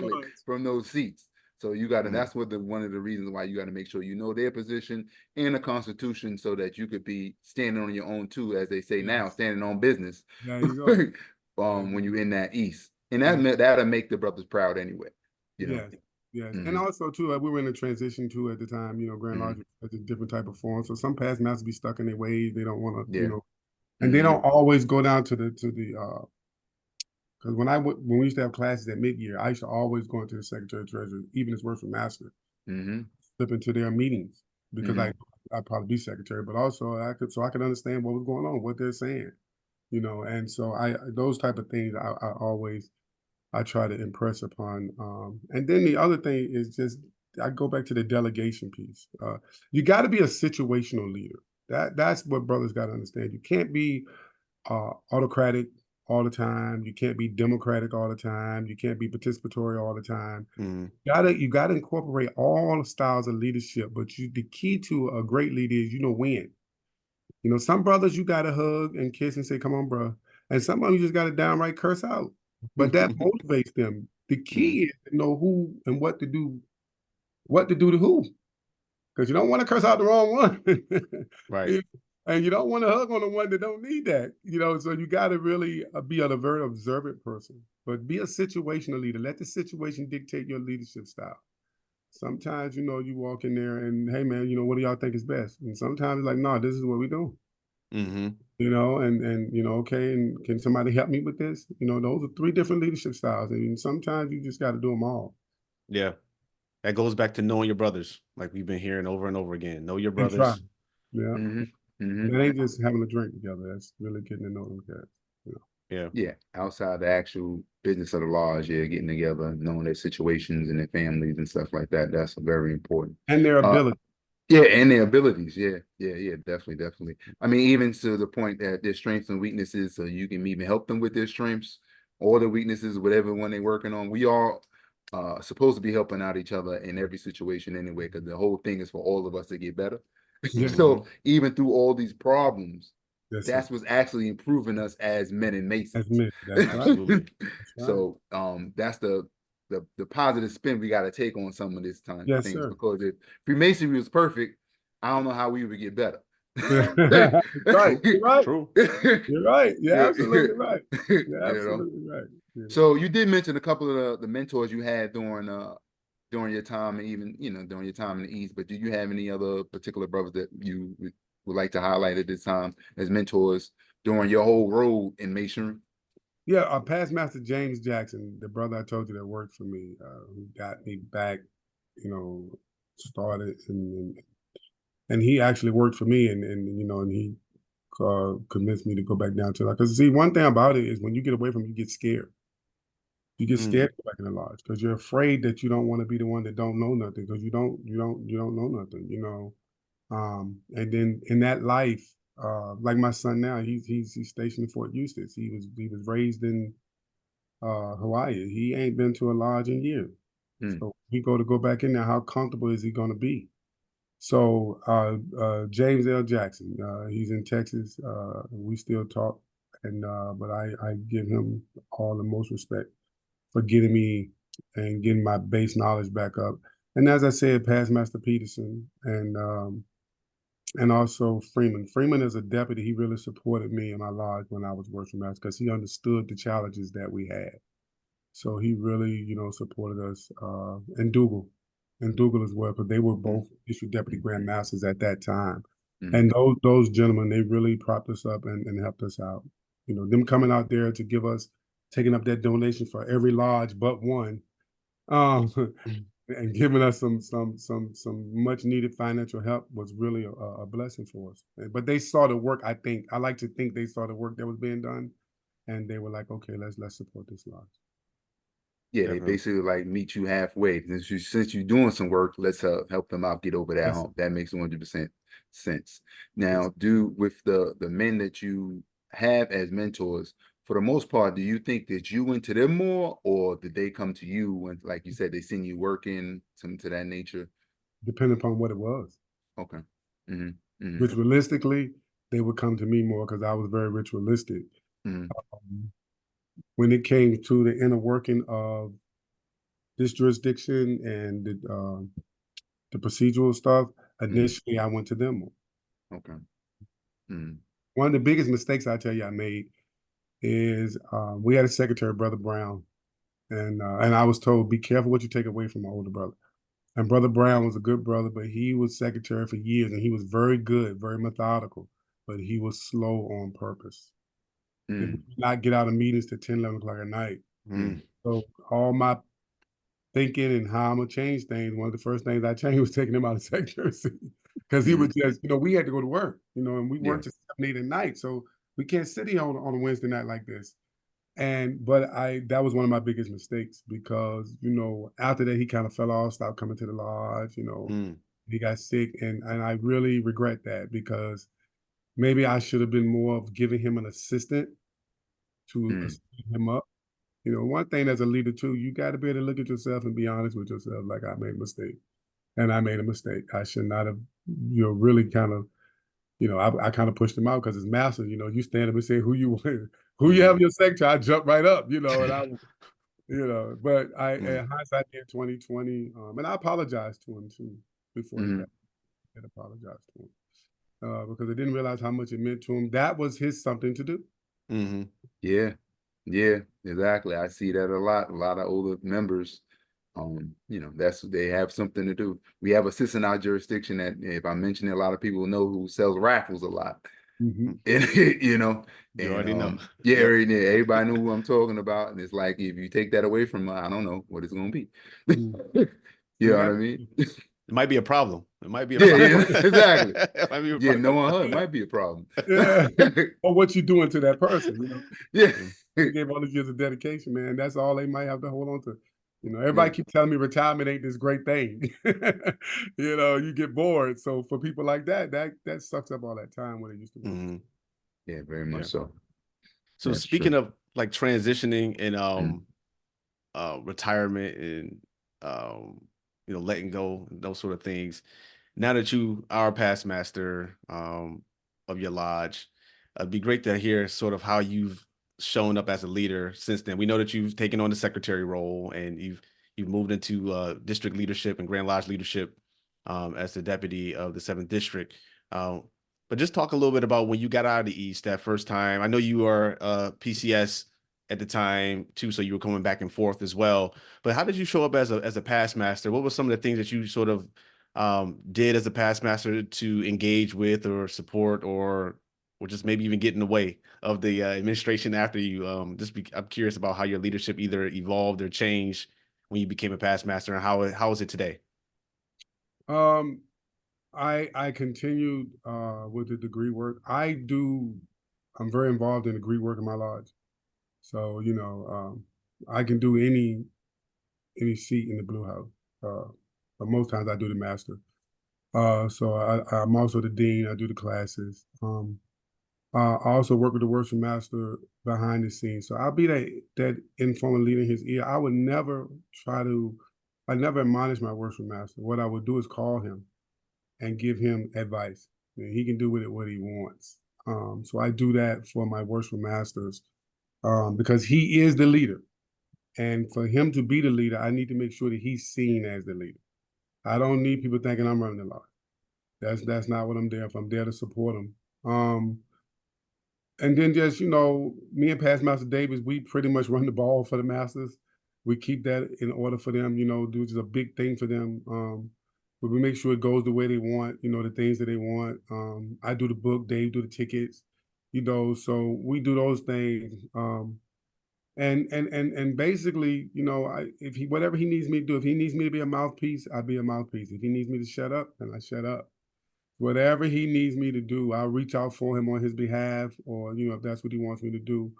from those seats. So you got to. That's what one of the reasons why you got to make sure you know their position in the Constitution, so that you could be standing on your own too, as they say now, standing on business. There you go. When you're in that East, and that'll make the brothers proud anyway. Yes. And also too, we were in a transition too at the time. Grand Lodge has a different type of form. So some past masters be stuck in their ways. They don't want to, and they don't always go down to the because when we used to have classes at mid-year, I used to always go into the Secretary of Treasury, even as Worshipful Master, slip into their meetings because I'd probably be secretary, but also I could understand what was going on, what they're saying, and so those type of things I always try to impress upon. And then the other thing is just I go back to the delegation piece. You got to be a situational leader. That's what brothers got to understand. You can't be autocratic all the time. You can't be democratic all the time. You can't be participatory all the time. You gotta incorporate all styles of leadership. But the key to a great leader is when. Some brothers you gotta hug and kiss and say, "Come on, bro," and some of them you just gotta downright curse out. But that motivates them. The key is to know who and what to do to who. Because you don't want to curse out the wrong one. Right. And you don't want to hug on the one that don't need that. So you got to really be a very observant person. But be a situational leader. Let the situation dictate your leadership style. Sometimes, you walk in there and, hey, man, what do y'all think is best? And sometimes it's like, no, this is what we do. Okay, and can somebody help me with this? Those are three different leadership styles. And sometimes you just got to do them all. Yeah. That goes back to knowing your brothers, like we've been hearing over and over again. Know your brothers. Yeah. That ain't just having a drink together. That's really getting to know them guys. Yeah. Outside the actual business of the lodge, getting together, knowing their situations and their families and stuff like that. That's very important. And their ability. And their abilities. Definitely. I mean, even to the point that their strengths and weaknesses, so you can even help them with their strengths or their weaknesses, whatever one they're working on. We all supposed to be helping out each other in every situation anyway, because the whole thing is for all of us to get better. So even through all these problems, that's what's actually improving us as men and masons. As men, that's right. So that's the positive spin we got to take on some of this things, because if Freemasonry was perfect, I don't know how we would get better. Right. You're right. True. You're right. You're absolutely right. You're absolutely right. Yeah. So you did mention a couple of the mentors you had during your time, and even during your time in the East. But do you have any other particular brothers that you would like to highlight at this time as mentors during your whole role in Masonry? Yeah, past Master James Jackson, the brother I told you that worked for me, who got me back, started, and he actually worked for me, and he convinced me to go back down to that. Because see, one thing about it is when you get away from it, you get scared. You get scared to go back in the lodge because you're afraid that you don't want to be the one that don't know nothing, because you don't know nothing, and then in that life, like my son now, he's stationed in Fort Eustis. He was raised in Hawaii. He ain't been to a lodge in years. So he go back in there. How comfortable is he going to be? So James L. Jackson, he's in Texas. We still talk, and but I give him all the most respect for getting me and getting my base knowledge back up. And as I said, past Master Peterson and also Freeman. Freeman is a deputy. He really supported me in my lodge when I was worship master because he understood the challenges that we had. So he really, supported us. And Dougal. and Dougal as well, because they were both district deputy grand masters at that time. Mm. And those gentlemen, they really propped us up and helped us out. You know, them coming out there to give us, taking up that donation for every lodge but one, and giving us some much needed financial help was really a blessing for us. But they saw the work. I like to think they saw the work that was being done, and they were like, okay, let's support this lodge. Yeah, Definitely. they basically like meet you halfway. Since you're doing some work, let's help them out get over that hump. That makes 100% sense. Now, with the men that you have as mentors, for the most part, do you think that you went to them more, or did they come to you and, like you said, they seen you working, something to that nature? Depending upon what it was. Okay. Mm-hmm. Ritualistically, they would come to me more because I was very ritualistic. Mm-hmm. When it came to the inner working of this jurisdiction and the procedural stuff, initially I went to them more. Okay. Mm-hmm. One of the biggest mistakes I tell you I made is we had a secretary, Brother Brown, and I was told, be careful what you take away from my older brother. And Brother Brown was a good brother, but he was secretary for years, and he was very good, very methodical, but he was slow on purpose. He would not get out of meetings till 10, 11 o'clock at night. So all my thinking and how I'm going to change things, one of the first things I changed was taking him out of secretary because he would just, we had to go to work, and we worked at 7, 8 at night. So we can't sit here on a Wednesday night like this. But that was one of my biggest mistakes because, after that, he kind of fell off, stopped coming to the lodge, he got sick. And I really regret that because maybe I should have been more of giving him an assistant to speed him up. One thing as a leader too, you got to be able to look at yourself and be honest with yourself. Like, I made a mistake, and I made a mistake. I should not have, really kind of, I kind of pushed him out because as master, you stand up and say who you have your secretary. I jump right up, and I, But in hindsight, in 2020, and I apologized to him too before he passed. I apologized to him because I didn't realize how much it meant to him. That was his something to do. Yeah, exactly. I see that a lot. A lot of older members, they have something to do. We have a sis in our jurisdiction that, if I mention it, a lot of people know, who sells raffles a lot. And, You already know. Yeah, everybody know who I'm talking about. And it's like, if you take that away from her, I don't know what it's going to be. You know what I mean? It might be a problem. It might be a problem. Yeah, exactly. It might be a problem. Yeah, knowing her, it might be a problem. Or what you doing to that person, Yeah. You gave all these years of dedication, man. That's all they might have to hold on to. Everybody keep telling me retirement ain't this great thing. You get bored. So for people like that sucks up all that time when it used to work. Yeah, very much so. So That's speaking true. of like transitioning and retirement and letting go, those sort of things. Now that you are a past master of your lodge, it'd be great to hear sort of how you've shown up as a leader since then. We know that you've taken on the secretary role and you've moved into district leadership and Grand Lodge leadership as the deputy of the 7th District. But just talk a little bit about when you got out of the East that first time. I know you were PCS at the time too, so you were coming back and forth as well. But how did you show up as a past master? What were some of the things that you sort of did as a past master to engage with or support or just maybe even get in the way of the administration after you? I'm curious about how your leadership either evolved or changed when you became a past master, and how is it today? I continued with the degree work. I'm very involved in degree work in my lodge. So, I can do any seat in the Blue House. But most times I do the master. So I'm also the dean. I do the classes. I also work with the worship master behind the scenes. So I'll be that informal leader in his ear. I never admonish my worship master. What I would do is call him and give him advice. He can do with it what he wants. So I do that for my worship masters because he is the leader. And for him to be the leader, I need to make sure that he's seen as the leader. I don't need people thinking I'm running the lodge. That's not what I'm there for. I'm there to support them. And then just, me and Past Master Davis, we pretty much run the ball for the masters. We keep that in order for them, which is a big thing for them. But we make sure it goes the way they want, the things that they want. I do the book, Dave do the tickets, so we do those things. And basically, if he whatever he needs me to do, if he needs me to be a mouthpiece, I'll be a mouthpiece. If he needs me to shut up, then I shut up. Whatever he needs me to do, I'll reach out for him on his behalf, or if that's what he wants me to do.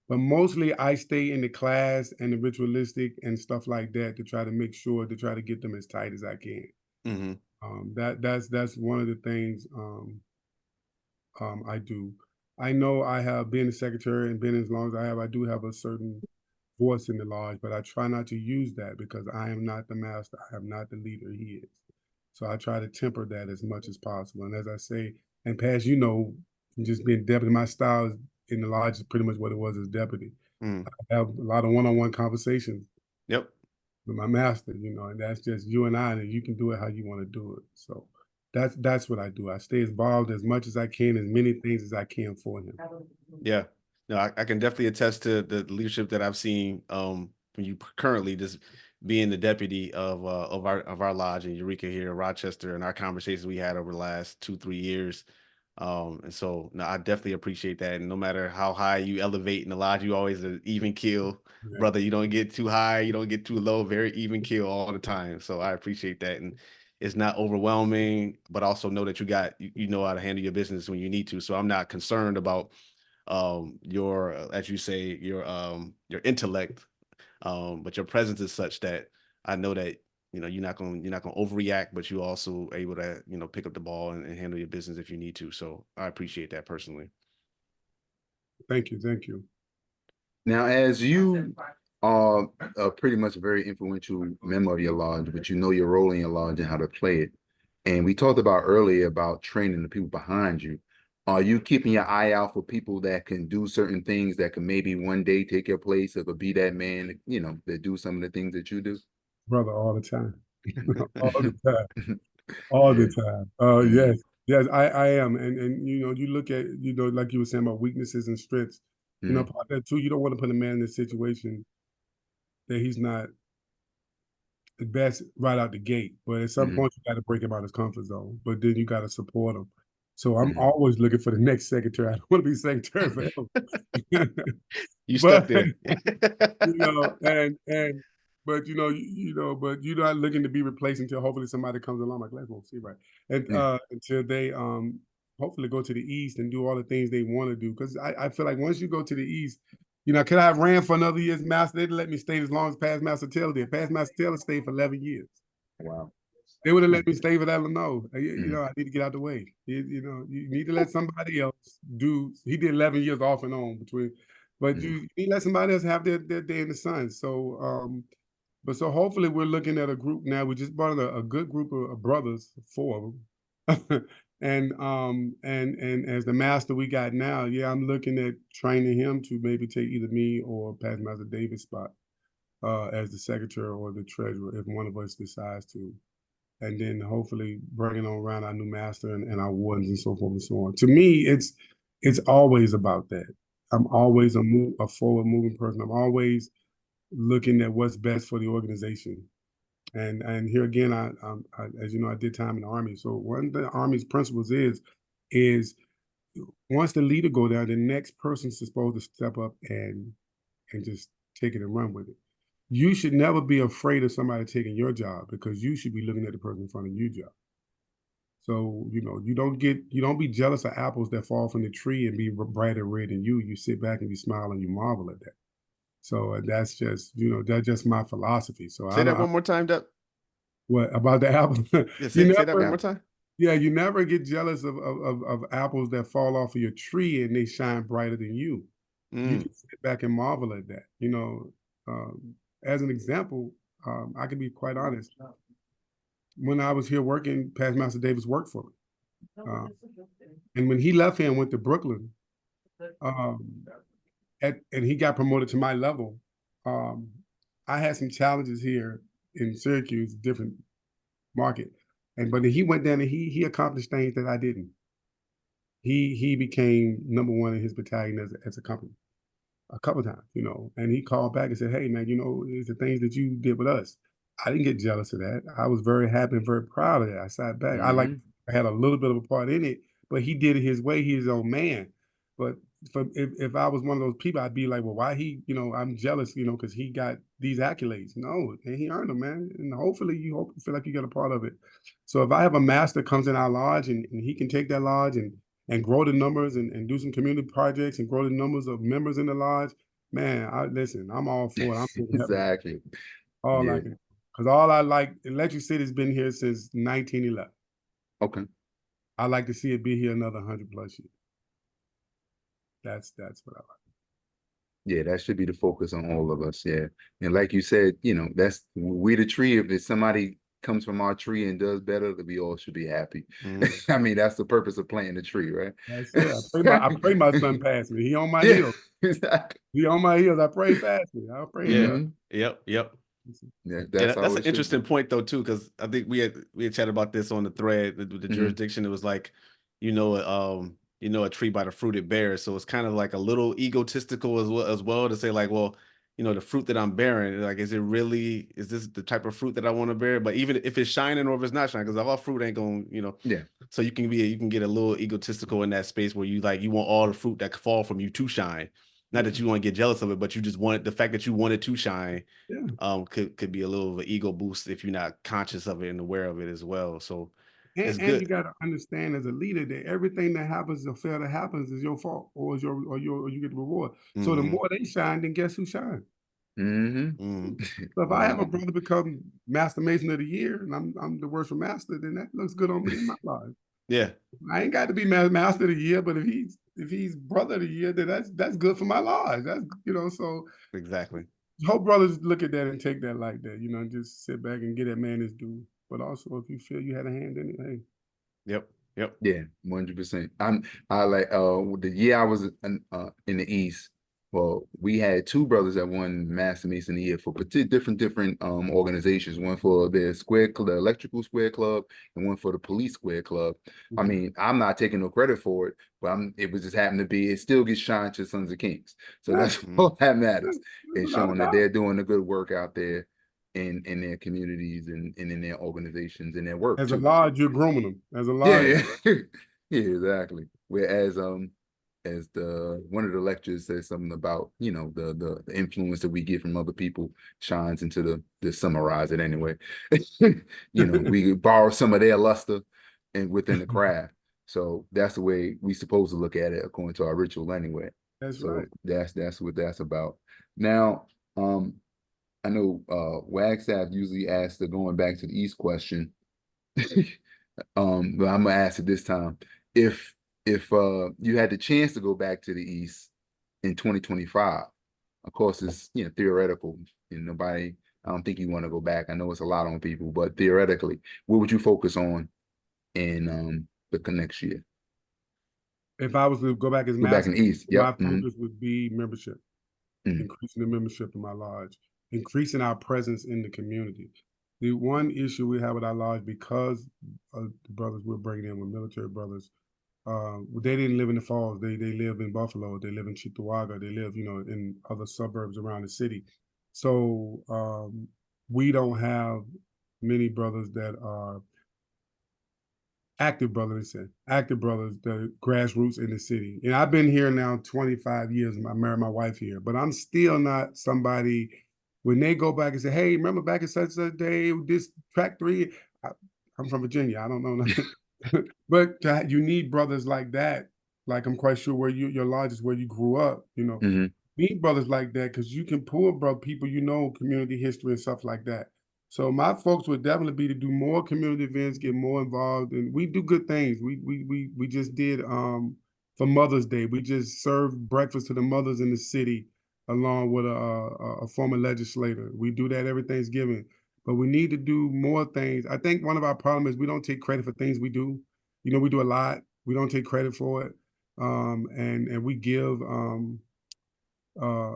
But mostly I stay in the class and the ritualistic and stuff like that to try to make sure to try to get them as tight as I can. Mm-hmm. That's one of the things I do. I know I have been a secretary and been as long as I have. I do have a certain voice in the lodge, but I try not to use that because I am not the master. I am not the leader. He is. So I try to temper that as much as possible. And as I say, and Pass, just being deputy, my style in the lodge is pretty much what it was as deputy. Mm. I have a lot of one-on-one conversations Yep. with my master, and that's just you and I, and you can do it how you want to do it. So that's what I do. I stay involved as much as I can, as many things as I can for him. Yeah. No, I can definitely attest to the leadership that I've seen from you currently, just being the deputy of our lodge in Eureka here in Rochester, and our conversations we had over the last 2-3 years. And so no, I definitely appreciate that. And no matter how high you elevate in the lodge, you always an even keel, Yeah. brother. You don't get too high, you don't get too low, very even keel all the time. So I appreciate that. And it's not overwhelming, but also know that you know how to handle your business when you need to. So I'm not concerned about your as you say your intellect, but your presence is such that I know that you're not going to overreact, but you also able to pick up the ball and handle your business if you need to. So I appreciate that personally. Thank you. Now, as you are pretty much a very influential member of your lodge, but you know your role in your lodge and how to play it. And we talked about earlier about training the people behind you. Are you keeping your eye out for people that can do certain things that can maybe one day take your place or could be that man, that do some of the things that you do? Brother, all the time. All the time. All the time. Yes. Yes, I am. And you look at, like you were saying about weaknesses and strengths, part of that too, you don't want to put a man in a situation that he's not the best right out the gate. But at some point, you got to break him out of his comfort zone. But then you got to support him. So I'm always looking for the next secretary. I don't want to be secretary forever. You stuck But there. but but you're not looking to be replaced until hopefully somebody comes along like let's see right. And until they hopefully go to the east and do all the things they want to do. Because I feel like once you go to the east, could I have ran for another year's master? They'd let me stay as long as Past Master Taylor did. Past Master Taylor stayed for 11 years. Wow. They would have let me stay for that. No, I need to get out the way. You need to let somebody else do. He did 11 years off and on between, but you need to let somebody else have their day in the sun. So, so hopefully we're looking at a group now. We just brought in a good group of brothers, 4 of them, and as the master we got now, I'm looking at training him to maybe take either me or Past Master David's spot as the secretary or the treasurer if one of us decides to. And then hopefully bringing on around our new master and our wardens and so forth and so on. To me, it's always about that. I'm always a forward moving person. I'm always looking at what's best for the organization. And here again, I as you know, I did time in the Army. So one of the Army's principles is once the leader go down, the next person's supposed to step up and just take it and run with it. You should never be afraid of somebody taking your job because you should be looking at the person in front of your job. So, you don't be jealous of apples that fall from the tree and be brighter red than you. You sit back and you smile and you marvel at that. So that's just my philosophy. So Say that one more time, Dep. What about the apple? Yeah, say that one more time. Yeah, you never get jealous of apples that fall off of your tree and they shine brighter than you. You just sit back and marvel at that. As an example, I can be quite honest. When I was here working, Past Master Davis worked for me. And when he left here and went to Brooklyn, and he got promoted to my level, I had some challenges here in Syracuse, different market. But he went down and he accomplished things that I didn't. He became #1 in his battalion as a company. a couple of times, you know, and he called back and said, "Hey, man, you know, it's the things that you did with us." I didn't get jealous of that. I was very happy and very proud of that. I sat back. Mm-hmm. I had a little bit of a part in it, but he did it his way. He's his own man. But if I was one of those people, I'd be like, well, why he, you know, I'm jealous, you know, because he got these accolades. No, and he earned them, man. And hopefully you feel like you get a part of it. So if I have a master comes in our lodge and he can take that lodge and grow the numbers and do some community projects and grow the numbers of members in the lodge, man, listen, I'm all for it. I'm going to help him. Exactly. All Yeah. I can. Because all I like, Electric City's been here since 1911. Okay. I like to see it be here another 100 plus years. That's what I like. Yeah, that should be the focus on all of us. Yeah. And like you said, you know, that's we the tree. If there's somebody comes from our tree and does better, that we all should be happy. I mean, that's the purpose of planting the tree, right? That's it. I pray my son pass me. He on my Yeah, heels. exactly. He on my heels. I pray fast me. I pray. Yeah. Yep. Yep. Yeah, Yeah, that's how that's it an should interesting be. point though too, because I think we had chatted about this on the thread, the jurisdiction. It was like, a tree by the fruit it bears. So it's kind of like a little egotistical as well to say like, well, the fruit that I'm bearing, like, is this the type of fruit that I want to bear? But even if it's shining or if it's not shining, because all fruit ain't gonna. Yeah. So you can get a little egotistical in that space where you want all the fruit that could fall from you to shine. Not that you want to get jealous of it, but you just want the fact that you want it to shine could be a little of an ego boost if you're not conscious of it and aware of it as well. So it's And you good. got to understand as a leader that everything that happens or fail that happens is your fault or you get the reward. So the Mm-hmm. more they shine, then guess who shines? Mm-hmm. Mm-hmm. So if I have a Wow. brother become Master Mason of the Year and I'm the Worshipful Master, then that looks good on me in my life. Yeah. I ain't got to be Master of the Year, but if he's Brother of the Year, then that's good for my lodge. That's so Exactly. hope brothers look at that and take that like that, and just sit back and get that man his due. But also if you feel you had a hand in it, hey. Yep. Yep. Yeah, 100%. I like the year I was in the East. Well, we had two brothers that won Master Mason of the Year for different organizations. One for the Electrical Square Club, and one for the Police Square Club. I mean, I'm not taking no credit for it, but it was just happened to be. It still gets shined to Sons of Kings, so Yeah, that's all that matters. And without a showing that doubt. they're doing the good work out there in their communities and in their organizations and their work As a too. lodge, you're grooming them. As a Yeah, lodge, yeah, yeah, exactly. Whereas as the one of the lectures says something about the influence that we get from other people shines into the summarize it anyway. We borrow some of their luster and within the craft. So that's the way we supposed to look at it according to our ritual anyway. that's So right. that's what that's about. Now, I know Wagstaff usually asks the going back to the East question. But I'm gonna ask it this time. If you had the chance to go back to the East in 2025, of course it's theoretical, and I don't think you want to go back. I know it's a lot on people, but theoretically, what would you focus on in the next year? If I was to go back as Go back in master, the East. my Yep. focus would be membership, increasing the membership in my lodge, increasing our presence in the community. The one issue we have with our lodge, because of the brothers we're bringing in with military brothers, they didn't live in the Falls. They live in Buffalo. They live in Cheektowaga. They live, in other suburbs around the city. So we don't have many brothers that are active brothers, the grassroots in the city. And I've been here now 25 years. I married my wife here, but I'm still not somebody when they go back and say, hey, remember back in such a day, this track 3, I'm from Virginia. I don't know nothing. But you need brothers like that. Like I'm quite sure where your lodge is where you grew up, Mm-hmm. Need brothers like that because you can pull people, community history and stuff like that. So my folks would definitely be to do more community events, get more involved, and we do good things. We just did for Mother's Day. We just served breakfast to the mothers in the city, along with a former legislator. We do that every Thanksgiving, but we need to do more things. I think one of our problems is we don't take credit for things we do. We do a lot. We don't take credit for it, and we give. Uh,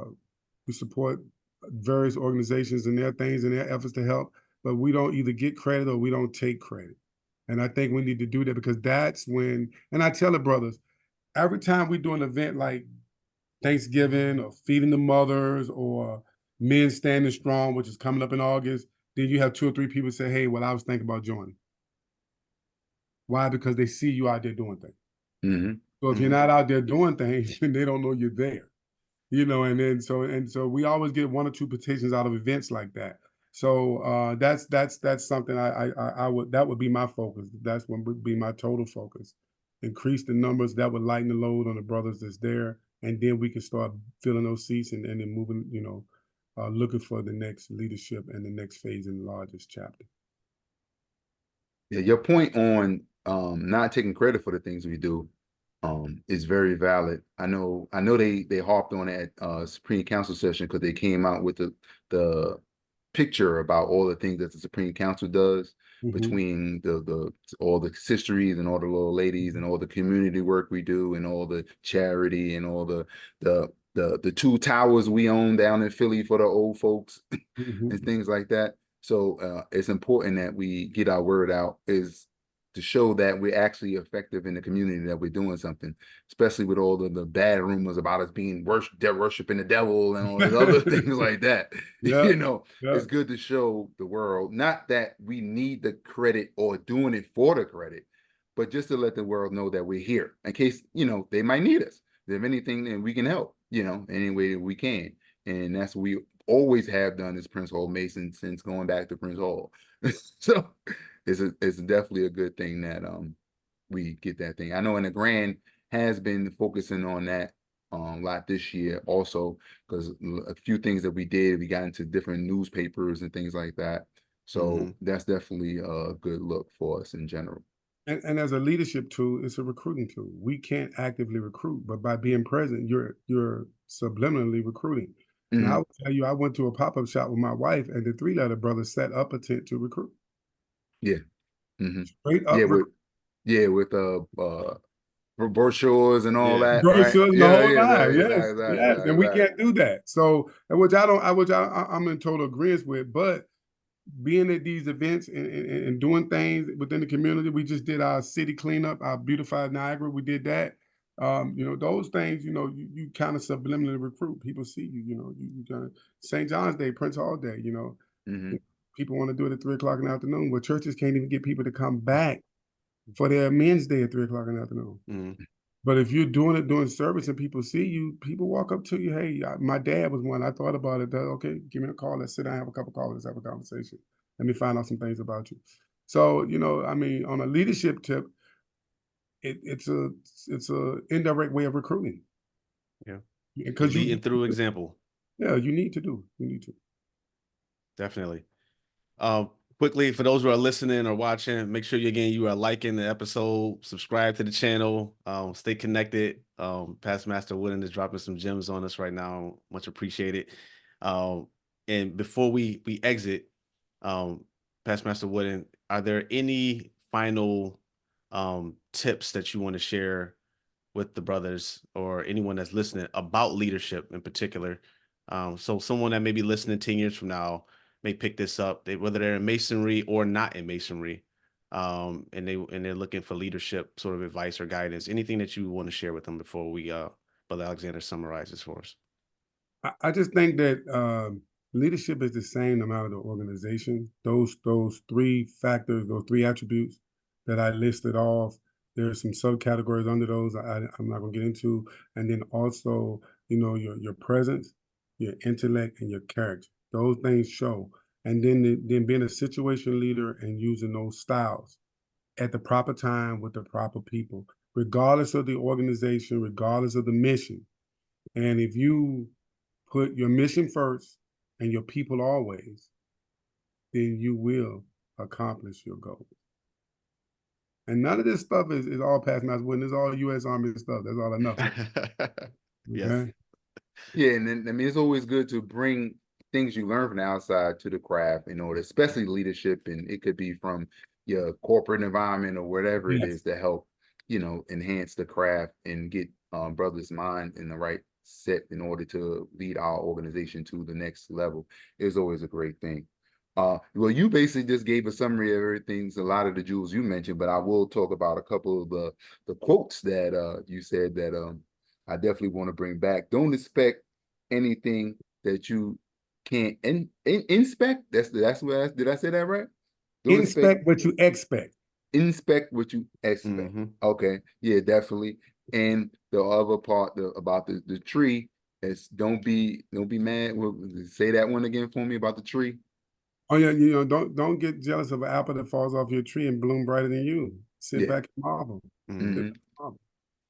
we support various organizations and their things and their efforts to help, but we don't either get credit or we don't take credit. And I think we need to do that because that's when, and I tell the brothers, every time we do an event like Thanksgiving or feeding the mothers or men standing strong, which is coming up in August, then you have 2 or 3 people say, hey, well, I was thinking about joining. Why? Because they see you out there doing things. Mm-hmm. So if you're not out there doing things, then they don't know you're there. And then so we always get 1 or 2 petitions out of events like that. So that's something I would, that would be my focus. That's what would be my total focus. Increase the numbers, that would lighten the load on the brothers that's there, and then we can start filling those seats and then moving, looking for the next leadership and the next phase in the largest chapter. Yeah, your point on not taking credit for the things we do is very valid. I know they harped on that Supreme Council session because they came out with the picture about all the things that the Supreme Council does between the all the sisters and all the little ladies and all the community work we do and all the charity and all the 2 towers we own down in Philly for the old folks and things like that. So it's important that we get our word out, is to show that we're actually effective in the community, that we're doing something, especially with all the bad rumors about us being worshiping the devil and all these other things like that. Yeah. It's good to show the world, not that we need the credit or doing it for the credit, but just to let the world know that we're here in case, they might need us. If there's anything, then we can help, any way that we can. And that's what we always have done as Prince Hall Mason since going back to Prince Hall. So it's definitely a good thing that we get that thing. I know in the Grand has been focusing on that a lot this year also, because a few things that we did, we got into different newspapers and things like that. So that's definitely a good look for us in general. And as a leadership tool, it's a recruiting tool. We can't actively recruit, but by being present, you're subliminally recruiting. Now, I will tell you, I went to a pop-up shop with my wife, and the 3-letter brothers set up a tent to recruit. Yeah. Straight up. With brochures and all that. Brochures and the whole line. Yes. And we can't do that. So, which I'm in total agreement with, but being at these events and doing things within the community, we just did our city cleanup, our beautified Niagara. We did that. Those things, you kind of subliminally recruit. People see you, you kind of St. John's Day, Prince Hall Day, people want to do it at 3:00 in the afternoon. Well, churches can't even get people to come back for their men's day at 3:00 in the afternoon. But if you're doing it during service and people see you, people walk up to you. Hey, my dad was one. I thought about it. Okay, give me a call. Let's sit down, have a cup of coffee. Let's have a conversation. Let me find out some things about you. So, on a leadership tip, it's a indirect way of recruiting. Yeah, because leading through example. Yeah, you need to. Definitely. Quickly, for those who are listening or watching, make sure you are liking the episode, subscribe to the channel, stay connected. Past Master Wooden is dropping some gems on us right now. Much appreciated. And before we exit, Past Master Wooden, are there any final tips that you want to share with the brothers or anyone that's listening about leadership in particular? So someone that may be listening 10 years from now may pick this up, whether they're in masonry or not in masonry, and they're looking for leadership sort of advice or guidance. Anything that you want to share with them before we Brother Alexander summarizes for us? I just think that leadership is the same no matter the organization. Those 3 factors, those 3 attributes that I listed off, there are some subcategories under those I'm not going to get into. And then also, your presence, your intellect, and your character. Those things show. And then being a situation leader and using those styles at the proper time with the proper people, regardless of the organization, regardless of the mission. And if you put your mission first and your people always, then you will accomplish your goal. And none of this stuff is all past Master Wooden. It's all U.S. Army stuff. That's all enough. Yes. Okay? Yeah, and then, I mean, it's always good to bring things you learn from the outside to the craft in order, especially leadership, and it could be from your corporate environment or whatever it is to help, enhance the craft and get brothers' mind in the right set in order to lead our organization to the next level. Is always a great thing. Well, you basically just gave a summary of everything, a lot of the jewels you mentioned, but I will talk about a couple of the quotes that you said that I definitely want to bring back. Don't expect anything that you can't inspect. That's what did I say that right? Don't expect Inspect what you expect. inspect what you expect. Mm-hmm. Okay, yeah, definitely. And the other part about the tree is don't be mad. Say that one again for me about the tree. Oh yeah, don't get jealous of an apple that falls off your tree and bloom brighter than you. Sit Yeah. back and marvel. Mm-hmm. Sit Hmm. back and marvel.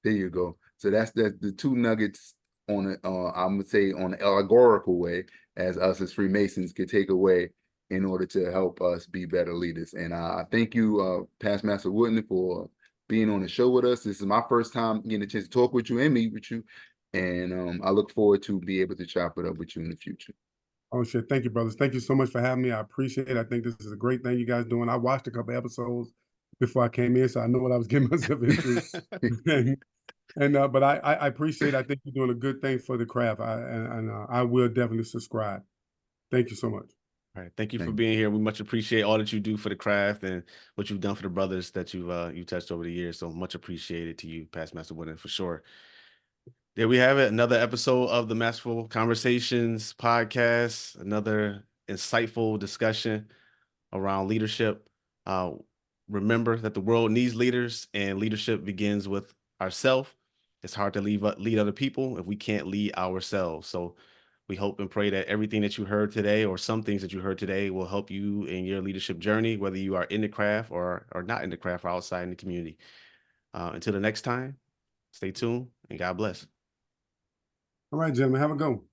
There you go. So that's the two nuggets on it. I'm gonna say on an allegorical way, as us as Freemasons could take away in order to help us be better leaders. And I thank you, Past Master Wooden, for being on the show with us. This is my first time getting a chance to talk with you and meet with you, and I look forward to be able to chop it up with you in the future. Oh shit! Thank you, brothers. Thank you so much for having me. I appreciate it. I think this is a great thing you guys doing. I watched a couple episodes before I came in, so I know what I was getting myself into. But I appreciate it. I think you're doing a good thing for the craft. I will definitely subscribe. Thank you so much. All right. Thank you for Thank you. being here. We much appreciate all that you do for the craft and what you've done for the brothers that you touched over the years. So much appreciated to you, Past Master Wooden, for sure. There we have it. Another episode of the Masterful Conversations podcast. Another insightful discussion around leadership. Uh, Remember that the world needs leaders, and leadership begins with ourselves. It's hard to lead other people if we can't lead ourselves. So we hope and pray that everything that you heard today, or some things that you heard today, will help you in your leadership journey, whether you are in the craft or not in the craft or outside in the community. Until the next time, stay tuned and God bless. All right, gentlemen, have a go.